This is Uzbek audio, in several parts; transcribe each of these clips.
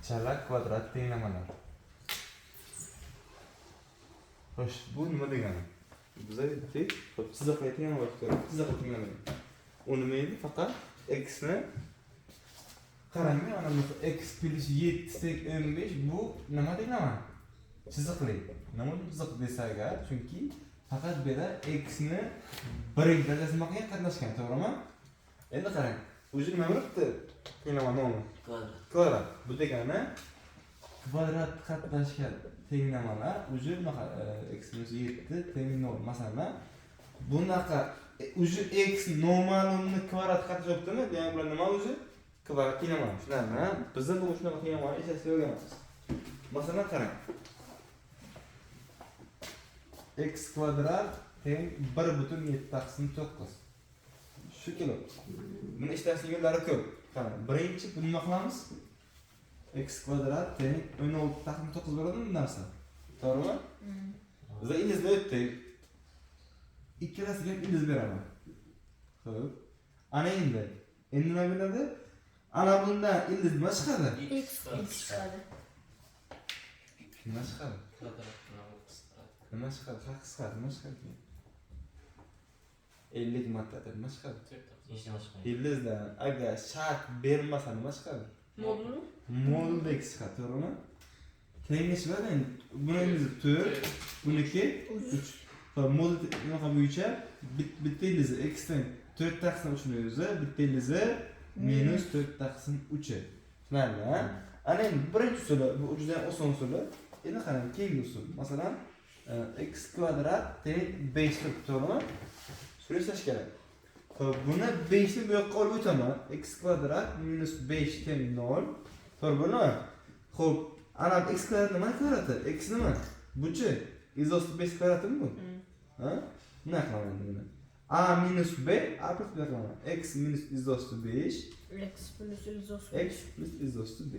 chala kvadrat tenglamalar. Xo'sh, bu nima degani? Biz aytdik, chiziqli tenglamalar kerak. Chiziqli tenglamalar. U nima edi? Faqat x ni qarang, mana bu x plus 7 15 bu nima tenglama? Chiziqli. Nima uchun chiziqli desak agar? Chunki faqat bu yerda x ni birinchi darajasida qatnashgan, to'g'rimi? Endi qarang. O'zi nima bo'libdi? Tenglama nomi. Kvadrat. Bu degani kvadrat qatnashgan tenglamalar o'zi bunaqa x minus 7 teng 0. Masalan, bunaqa o'zi x noma'lumni kvadrat qatnashyaptimi? Demak, bular nima o'zi? Kvadrat tenglama. Shularni biz bu shunaqa tenglamani eshitib o'rganamiz. Masalan, qarang. X kvadrat teng 1/7 taqsim 9. Shu kelo. Buni ishlashning yo'llari ko'p. Qarang, birinchi buni nima qilamiz? X kvadrat teng 16 taqsim 9 bo'ladimi bu narsa? To'g'rimi? Biz ildizni o'tdik. Ikkalasiga ham ildiz beraman. Xo'p. Ana endi nima bo'ladi? Ana bundan ildiz nima chiqadi? X chiqadi. Nima chiqadi? Nima chiqadi? Qisqaradi, nima chiqadi? 50 marta nima chiqadi? Ildizdan agar shart bermasa nima chiqadi? Modul? Moduldek chiqadi, to'g'rimi? Tenglashmadi endi. Bunisi 4, buniki 3. Va modul nima bo'yicha bitta ildizi x teng 4 taqsim 3 ni o'zi, bitta ildizi minus 4 taqsim 3. Tushunarlimi? Ana endi birinchi usuli, bu juda oson usuli. Endi qarang, keyingi usul. Masalan, x kvadrat teng 5 deb to'g'rimi? Shuni ishlash kerak. Xo'p, buni 5 ni bu yoqqa olib o'taman. X kvadrat minus 5 teng 0. To'g'ri bo'ladimi? Xo'p, ana x kvadrat nima kvadrati? X nima? Bu-chi? X osti 5 kvadratimi bu? Ha? Nima qilaman buni? A minus b, a plus b qilaman. X minus x osti 5. X plus x osti 5. X plus x osti 5.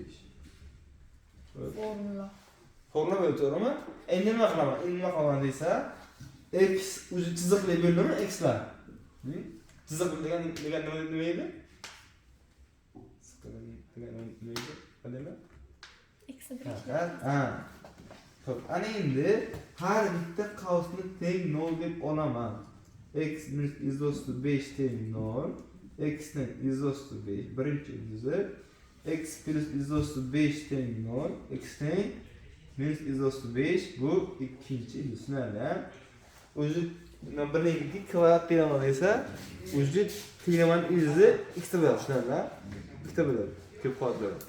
Formula. Formula bo'lib to'g'rimi? Endi nima qilaman? Endi nima qilaman desa, x o'zi chiziqli bo'ldimi? Xlar. Chiziqli degan nima edi? Nima edi? Qanday? X bir. Ha. Xo'p, ana endi har bitta qavsni teng 0 deb olaman. X minus x osti 5 teng 0. X teng x osti 5. Birinchi ildizi. X plus x osti 5 teng 0. X teng minus x osti 5 bu ikkinchi ildiz. Tushunarli? O'zi birinchi kvadrat tenglama desa, o'zi tenglamaning ildizi ikkita bo'ladi, tushunarli? Ikkita bo'ladi. Ko'p qavat bo'ladi.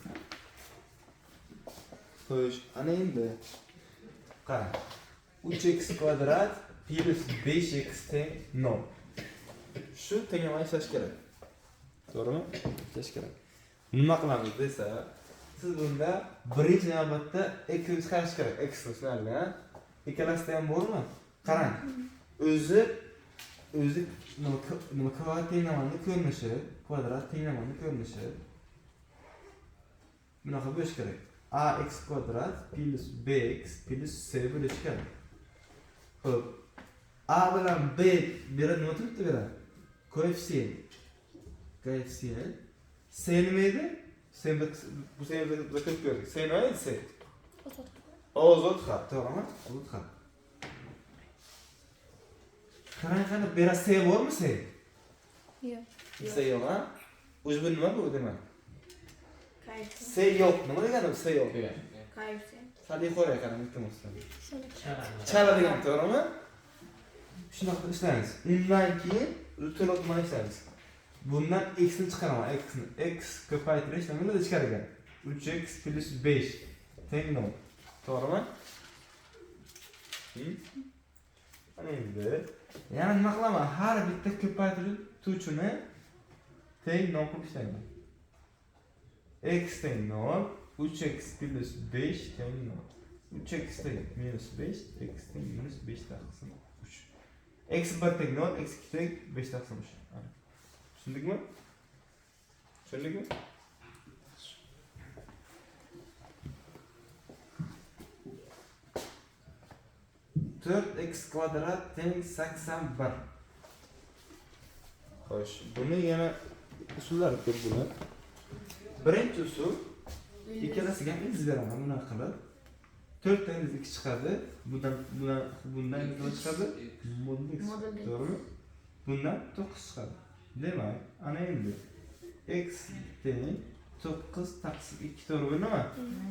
Xo'sh, ana endi qarang. 3x kvadrat plus 5x teng 0. Shu tenglamani ishlash kerak. To'g'rimi? Ishlash kerak. Nima qilamiz desa, siz bunda birinchi navbatda x ni chiqarish kerak. X tushunarli? Ikkalasida ham bormi? Qarang. O'zi nima kvadrat tenglamaning ko'rinishi, kvadrat tenglamaning ko'rinishi bunaqa bo'lishi kerak. Ax kvadrat plus bx plus c bo'lishi kerak. Xo'p. A bilan b beradi, nima turibdi beradi? Koeffitsient. C nima edi? Bu c biz ko'rib ko'rdik. C nima edi? C. Ozod xat, to'g'rimi? Ozod xat. Qani bera C bormi C? Yo'q. C yo'q, ha? O'zi bu nima bu demak? Koeffitsient. C yo'q. Nima degani C yo'q degan? Koeffitsient. Sali qo'ray qani iltimosdan. Chala. Chala degan to'g'rimi? Shunaqa qilib ishlaymiz. Undan keyin to'liqman ishlaymiz. Bundan x ni chiqaraman, x ni. X ko'paytirish nima bo'ladi ichkariga? 3x plus 5 teng 0. To'g'rimi? Ana endi yana nima qilaman? Har bitta ko'paytiruvchini teng 0 qilib ishlayman. X teng 0, 3x plus 5 teng 0. 3x teng minus 5, x teng minus 5 taqsim 3. X 1 teng 0, x 2 teng 5 taqsim 3. Tushundikmi? Tushundikmi? x kvadrat teng 81. Xo'sh, buni yana usullari ko'p buni. Birinchi usul 2 ikkalasiga ham iz beraman bunaqa qilib. 4 dan 2 chiqadi. Bundan nima chiqadi? Modul x. Modul x. To'g'rimi? Bundan 9 chiqadi. Demak, ana endi x teng 9 taqsim 2 to'g'ri nima?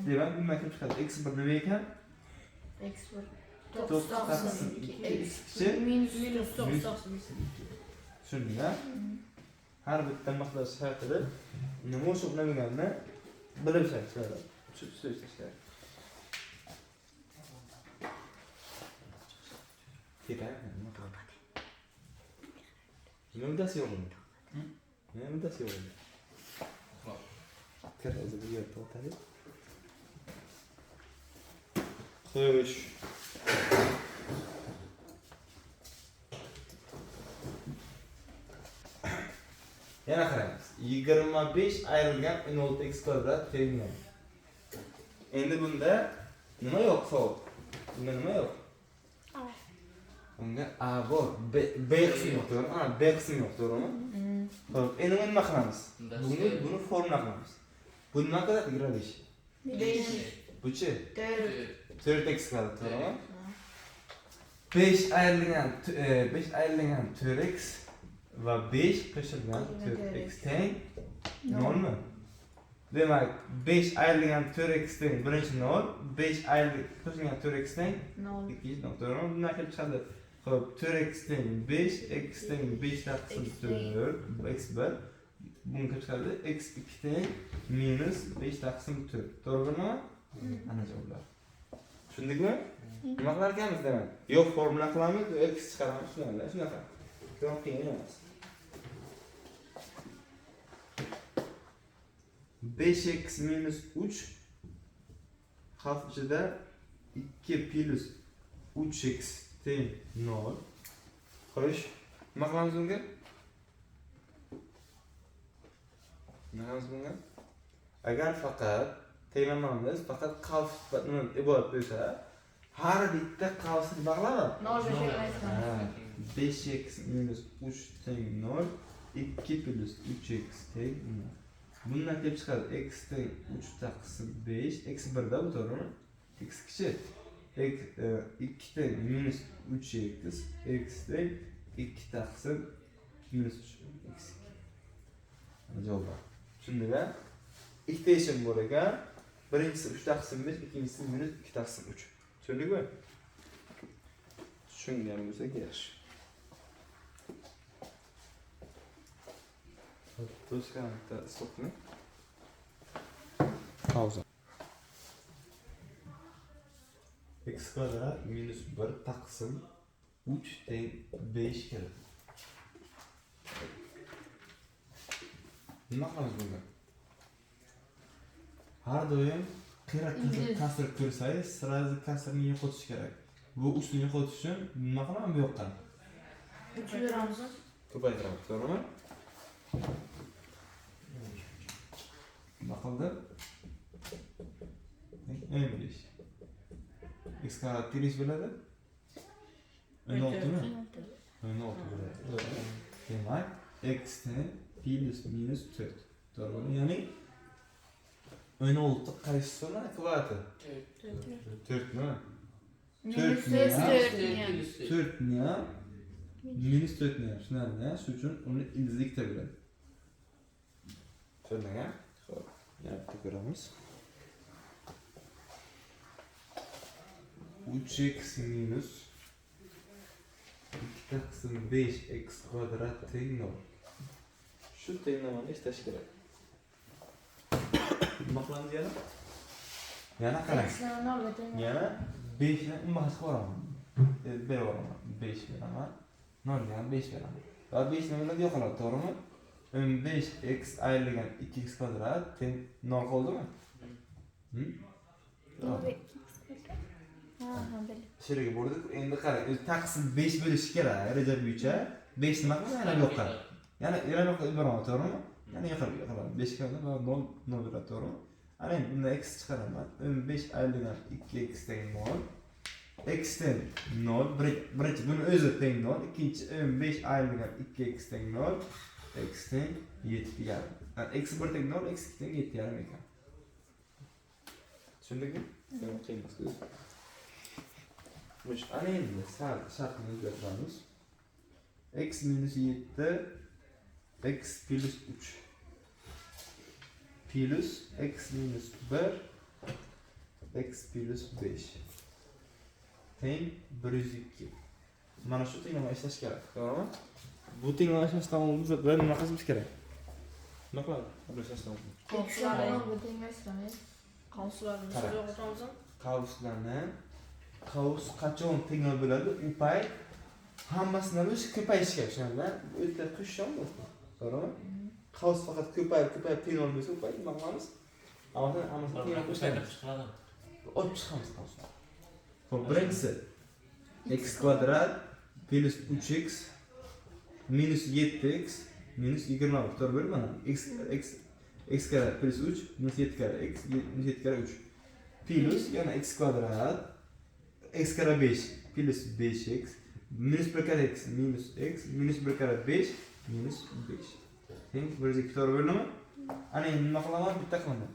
Demak, bundan kim chiqadi? X1 nima ekan? X1. 9 taqsim 2 x-chi minus 9. Tushundingmi? Har bitta miqdor shaklida nima o'sha bilmaganini bilib shaklladi. Tushuntirishlar kerak. Kerak, nima qiladi? Nima muddasi yo'q uni? Nima muddasi yo'q uni? Kir o'zi bu yerda o'tadi. Xo'sh. Yana qaraymiz. 25 ayrilgan 16x kvadrat teng nol. Endi bunda nima yo'q savol? Bunda nima yo'q? Bunga A bor, B qismi yo'q, to'g'rimi? Ana B qismi yo'q, to'g'rimi? Xo'p, endi nima qilamiz? Buni formula qilamiz. Bu nima qiladi? Gradish. 5. Buchi 4. 4x kvadrat, to'g'rimi? 5 ayrilgan 4x va 5 qo'shilgan 4x teng 0 mi? Demak, 5 ayrilgan 4x teng birinchi 0, 5 ayrilgan qo'shilgan 4x teng 0. ikkinchi 0, to'g'rimi? Bundan kelib chiqadi. Xo'p, 4x teng 5, x teng 5 taqsim 4, x1. Bunga kelib chiqadi x2 teng minus 5 taqsim 4. To'g'rimi? Ana javoblar. Tushundingmi? Nima qilar ekanmiz demak? Yo'q, formula qilamiz, x chiqaramiz, shunaqa. Ko'p qiyin emas. 5x minus 3 xavf ichida 2 plus 3x teng 0. Xo'sh, nima qilamiz bunga? Agar faqat tenglamamiz faqat qavsdan iborat bo'lsa, har bitta qavsni bog'lama. 5x minus 3 teng 0, 2 plus 3x teng 0. Bundan kelib chiqadi x teng 3 taqsim 5, x1 da bu to'g'rimi? X kichi. 2 teng minus 3x, x teng 2 taqsim minus 3 x. Javob. Tushundingmi? Ikkita yechim bor ekan. Birinchisi 3 taqsim 5, ikkinchisi minus 2 taqsim 3. Tushundingmi? Tushungan bo'lsa yaxshi. To'sqanlikda stopmi? Pauza. X kvadrat minus 1 taqsim 3 teng 5 keladi. Nima qilamiz bunga? Har doim kasr ko'rsangiz, sразу kasrni yo'qotish kerak. Bu ustini yo'qotish uchun nima qilamiz bu yoqqa? 3 beramiz. Ko'paytiramiz, to'g'rimi? Nima qildi? 15. X kvadrat tirish bo'ladi? 16 mi? 16 bo'ladi. Demak, x teng plus minus 4. To'g'rimi? Ya'ni 16 qaysisini kvadrati? 4 mi? 4 ni ham minus 4 ni ham shunday, shuning uchun uni ildizlikda bo'ladi. Tushundingmi? Xo'p, yana bitta ko'ramiz. 3x minus 2 taqsim 5x kvadrat teng 0. Shu tenglamani eslash kerak. Nima qilamiz yana? Yana qarang. Yana 5 ni nima qilib qo'yaman? Beraman. 5 beraman. 0 ga ham 5 beraman. Va 5 ni bilan yo'qoladi, to'g'rimi? 15x ayrilgan 2x kvadrat teng 0 qoldimi? Shirga bo'ldik. Endi qarang, o'zi taqsim 5 bo'lishi kerak, reja bo'yicha. 5 nima qiladi? Yana yo'q qiladi. Yana yo'q beraman, to'g'rimi? Yana yo'qoladi. 5 kvadrat 0 bo'ladi, to'g'rimi? Ana endi bunda x chiqaraman. 15 ayrilgan 2x teng 0. X teng 0. Birinchi buni o'zi teng 0. Ikkinchi 15 ayrilgan 2x teng 0. X teng 7,5. X1 teng 0, x2 teng 7,5 ekan. Tushundingmi? Sen qiyinmas. Mush ana endi shartni o'zgartiramiz. X minus 7 x plus 3 plus x minus 1 x plus 5 teng 102. Mana shu tenglama ishlash kerak, to'g'rimi? Bu tenglama ishlashdan oldin biz nima qilishimiz kerak? Nima qilamiz? Bu ishlashdan oldin. Qavslarni bu tenglashtiramiz. Qavslarni yo'qotamiz. Qavs qachon tenglar bo'ladi? U payt hammasidan o'zi ko'payishi kerak. Shunday o'ta qo'shisham bu. To'g'rimi? Qavs faqat ko'payib tenglar bo'lsa, u payt nima qilamiz? Hammasini tenglar qo'shamiz. Olib chiqamiz qavsni. Xo'p, birinchisi x kvadrat plus 3x minus 7x minus 20. To'g'ri bo'ldi mana? X kare plus 3 minus 7 kare x minus 7 kare 3 plus yana x kvadrat x kare 5 plus 5x minus 1 kare x minus 1 kare 5 minus 5 teng 102. To'g'ri bo'ldimi? Ana endi nima qilaman? Bitta qilaman.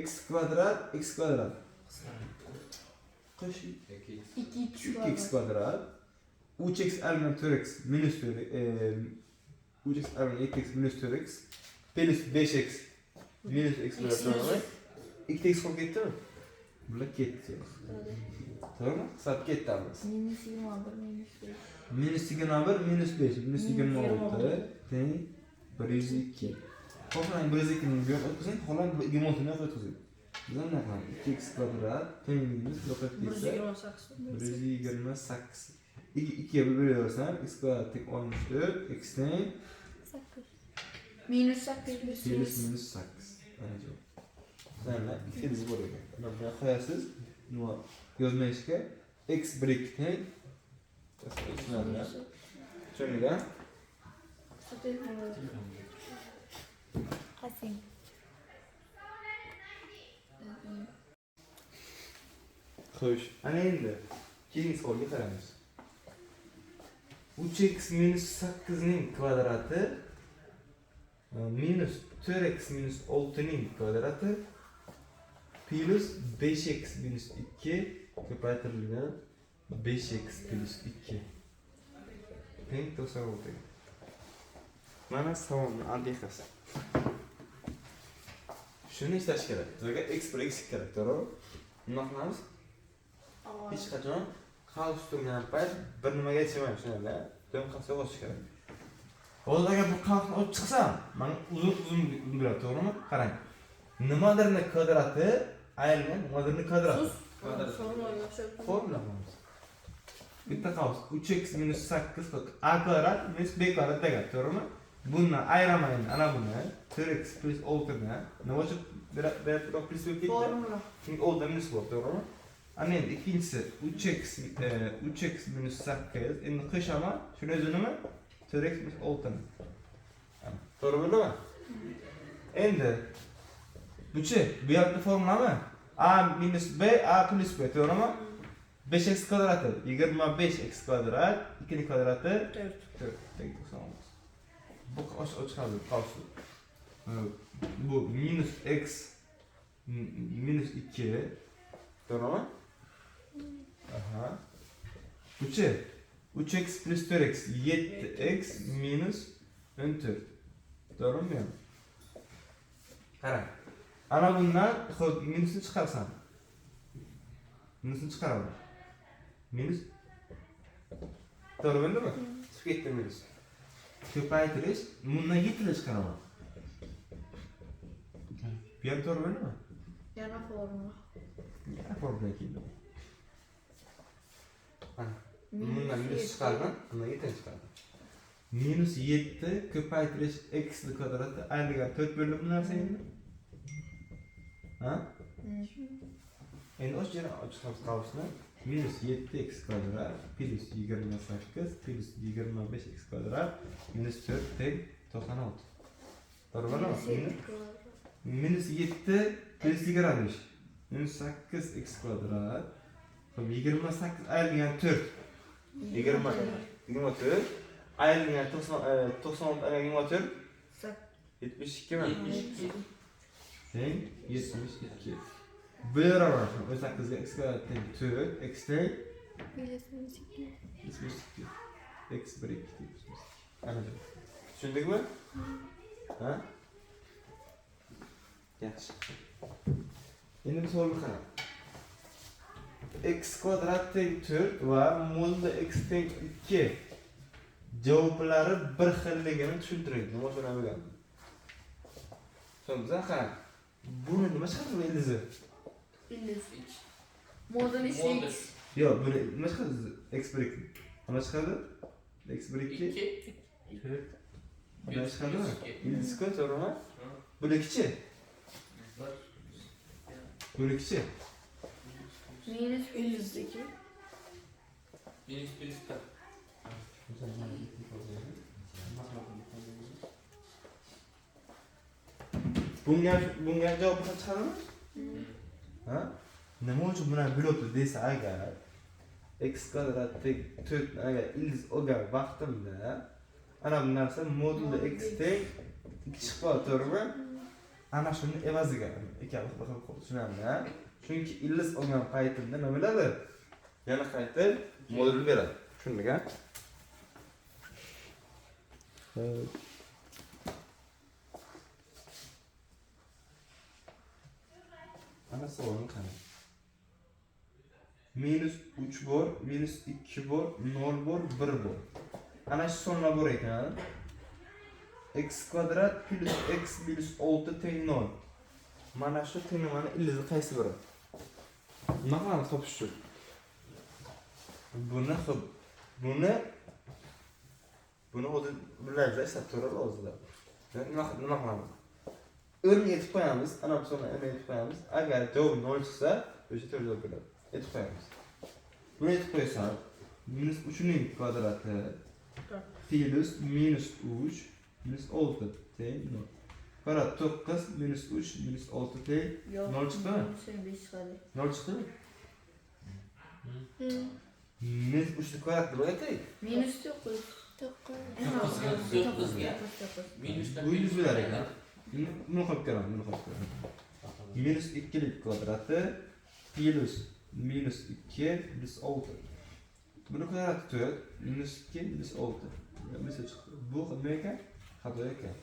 X kvadrat qo'sh 2x kvadrat 3x alman 4x minus 3x alman 2x minus 4x plus 5x minus x kvadrat 2x qolib ketdimi? Bular ketdi. To'g'rimi? Hisob ketamiz. Minus 21 minus 5. Minus 21 minus 5 minus 26 teng 102. Xo'plang 102 ni bu yoqqa o'tkazing, xo'lang 26 ni yoqqa o'tkazing. Bizlar nima qilamiz? 2x kvadrat teng minus yoqqa ketsa 128. 2 ga bo'laversam x kvadrat teng 64 x teng minus 8 minus 8. Ana shu. Mana ikkisi bor ekan. Buni qo'yasiz. Nima yozmayishga x 1 teng tushundingmi? Qasing. Xo'sh, ana endi keyingi savolga qaraymiz. 3x minus 8 ning kvadrati minus 4x minus 6 ning kvadrati plus 5x minus 2 ko'paytirilgan 5x plus 2 teng 96. Mana savolning antiqasi. Shuni ishlash kerak. Bizga x bir x kerak, to'g'ri? Nima qilamiz? Hech qachon qavs turgan payt bir nimaga yetishmaymiz, shunday. Do'm qavsga bosish kerak. Hozir agar bu qavsni olib chiqsam, mana uzun bo'ladi, to'g'rimi? Qarang. Nimadirning kvadrati ayrilgan, nimadirning kvadrati. Formula qilamiz. Bitta qavs 3x minus 8 a kvadrat minus b kvadrat degan, to'g'rimi? Bundan ayiraman ana buni 4x plus 6 dan nima uchun bir plus bo'lib ketdi? Formula. Chunki 10 dan minus bor, to'g'rimi? Ana endi ikkinchisi 3x minus 8 endi qo'shaman. Shuni o'zi nima? 4x minus 6 ni. To'g'ri bo'ldimi? Endi buchi bu yerda formulami? A minus b a plus b, to'g'rimi? 5x kvadrati 25x kvadrat 2 ning kvadrati 4 teng 96. Bu ochiqadi qavsi. Bu minus x minus 2 to'g'rimi? Aha. Buchi 3x plus 4x 7x minus 14. To'g'rimi? Qarang. Ana bundan minusni chiqarsam. Minusni chiqaraman. Minus. To'g'ri bo'ldimi? Chiqib ketdi minus. Ko'paytirish, bundan 7 chiqaraman. Bu ham to'g'ri bo'ldimi? Yana formula. Yana formula keldi. Mana. Bundan minus chiqardim, bundan 7 chiqardim. Minus 7 ko'paytirish x kvadrati ayrilgan 4 bo'lib bu narsa endi. Ha? Endi ochiqamiz qavsni. Minus 7x kvadrat plus 28 plus 25x kvadrat minus 4 teng 96. To'g'ri bo'ldimi? Minus 7 plus 25 minus 8x kvadrat 28 ayrilgan 4 24 ayrilgan 96 ayrilgan 24 72 mi? Teng 72. Bir araşım. Öz hakkızga x kvadrat teng 4. X teng x+2. X 1 2 deymiz. Anladım. Tushundingmi? Ha? Yaxshi. Endi bir savol qarang. X kvadrat teng 4 va modulda x teng 2 javoblari bir xilligini tushuntiring. Nima so'ragan? Tushundingizmi? Qarang. Buni nima chiqardi ildizi? Ildiz. Model Model. X. Yo'q, buni nima chiqardi? X1 2. Nima chiqardi? X1 2. 2. 4. Nima chiqardimi? Ildiz. Ildiz-ku, to'g'rimi? Bunikichi. Bunikichi. Minus ildizdeki. Minus 40. Bunga javob chiqaradimi? Ha? Nima uchun buni bilibdi desa agar x kvadrat teng 4 agar ildiz olgan vaqtimda ana bu narsa modulda x teng 2 chiqib qoladi, to'g'rimi? Ana shuni evaziga ikkala xil tushunammi? Chunki ildiz olgan paytimda nima bo'ladi? Yana qaytib modul beradi. Tushundingmi? Ana savolni qarang. Minus 3 bor, minus 2 bor, 0 bor, 1 bor. Ana shu sonlar bor ekan. X kvadrat plus x minus 6 teng 0. Mana shu tenglamani ildizi qaysi biri? Nima qilamiz topish uchun? Buni hozir bilaylik, hisob to'g'ri o'zida. Nima qilamiz? O'rniga yetib qo'yamiz, ana bu sonni o'rniga yetib qo'yamiz. Agar javob 0 chiqsa, o'sha to'g'ri javob bo'ladi. Yetib qo'yamiz. Buni yetib qo'ysam, minus 3 ning kvadrati plus minus 3 minus 6 teng 0. Kvadrat 9 minus 3 minus 6 teng Yok. 0 chiqdimi? Sen 5 çıkardı. 0 chiqdimi? Minus 3 ning kvadrati nima teng? Minus 9. Minus Bu yuz bo'lar ekan. Buni qo'yib ko'raman, buni qo'yib ko'raman. Minus 2 ning kvadrati plus minus 2 plus 6. Buni kvadrati 4, minus 2 minus 6. Nima chiqdi? Bu nima ekan? Xato ekan.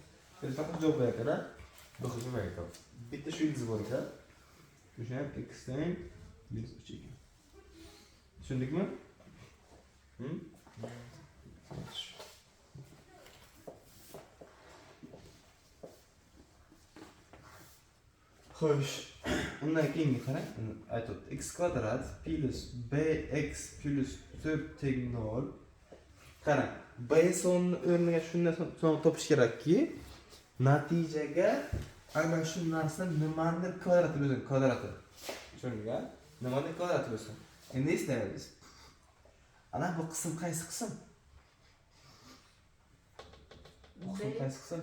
Endi faqat javob ekan, bu nima ekan? Bitta shu ildiz bor ekan. O'sha ham x teng minus 3 ekan. Tushundingmi? Xo'sh, undan keyingi qarang, aytibdi x kvadrat plus bx plus 4 teng 0. Qarang, b sonini o'rniga shunday son topish kerakki, natijaga ana shu narsa nimanidir kvadrati bo'lsin, kvadrati. Tushundingmi? Nimanidir kvadrati bo'lsin. Endi eslaymiz. Ana bu qism qaysi qism? Bu qism qaysi qism?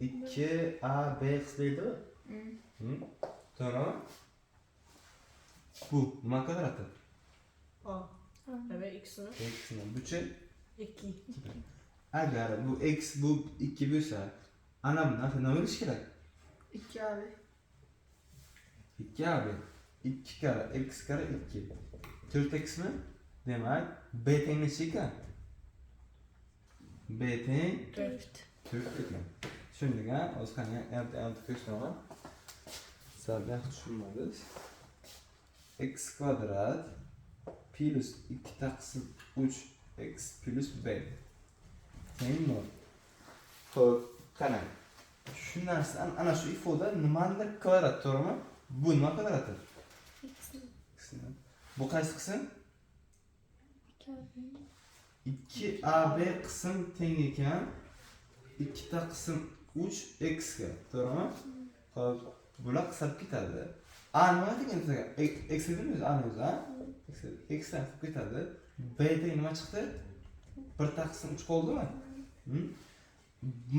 2a b qismiydi. To'g'rimi? Bu nima kvadrati? A. Evet X'ini. X'ni buchi 2. agar bu x bu 2 bo'lsa, ana bu narsa nima bo'lishi kerak? 2 abi. 2ab 2 kare x kare 2. 4x mi? Demak, b teng necha ekan? B teng 4 ekan. Tushundik ha? Hozir qani endi ko'rsataman. Sizlar yaxshi tushunmadingiz. X kvadrat plus 2 taqsim 3x plus b teng 0. Xo'p, qarang. Shu narsa ana shu ifoda nimanidir kvadrat, to'g'rimi? Bu nima kvadrati? X'ni. Bu qaysi qism? 2ab qism teng ekan 2 taqsim 3x ga, to'g'rimi? Xo'p, bular qisab ketadi. A nima degan x dedimiz, a o'zi, ha? X qisab ketadi. B teng nima chiqdi? 1 taqsim 3 qoldimi?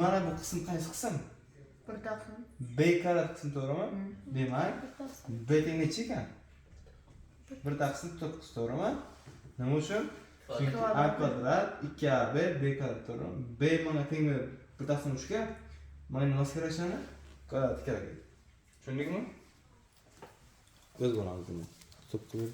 Mana bu qism qaysi qism? 1 taqsim. B kvadrat qism, to'g'rimi? Demak, B teng necha ekan? 1 taqsim 9, to'g'rimi? Nima uchun? Chunki a kvadrat 2ab b kvadrat, to'g'rimi? B mana teng 1 taqsim 3 ga. Mana nima kerak shuni? Kvadrat kerak. Tushundingmi? Öz balağınızı. Stop koyun.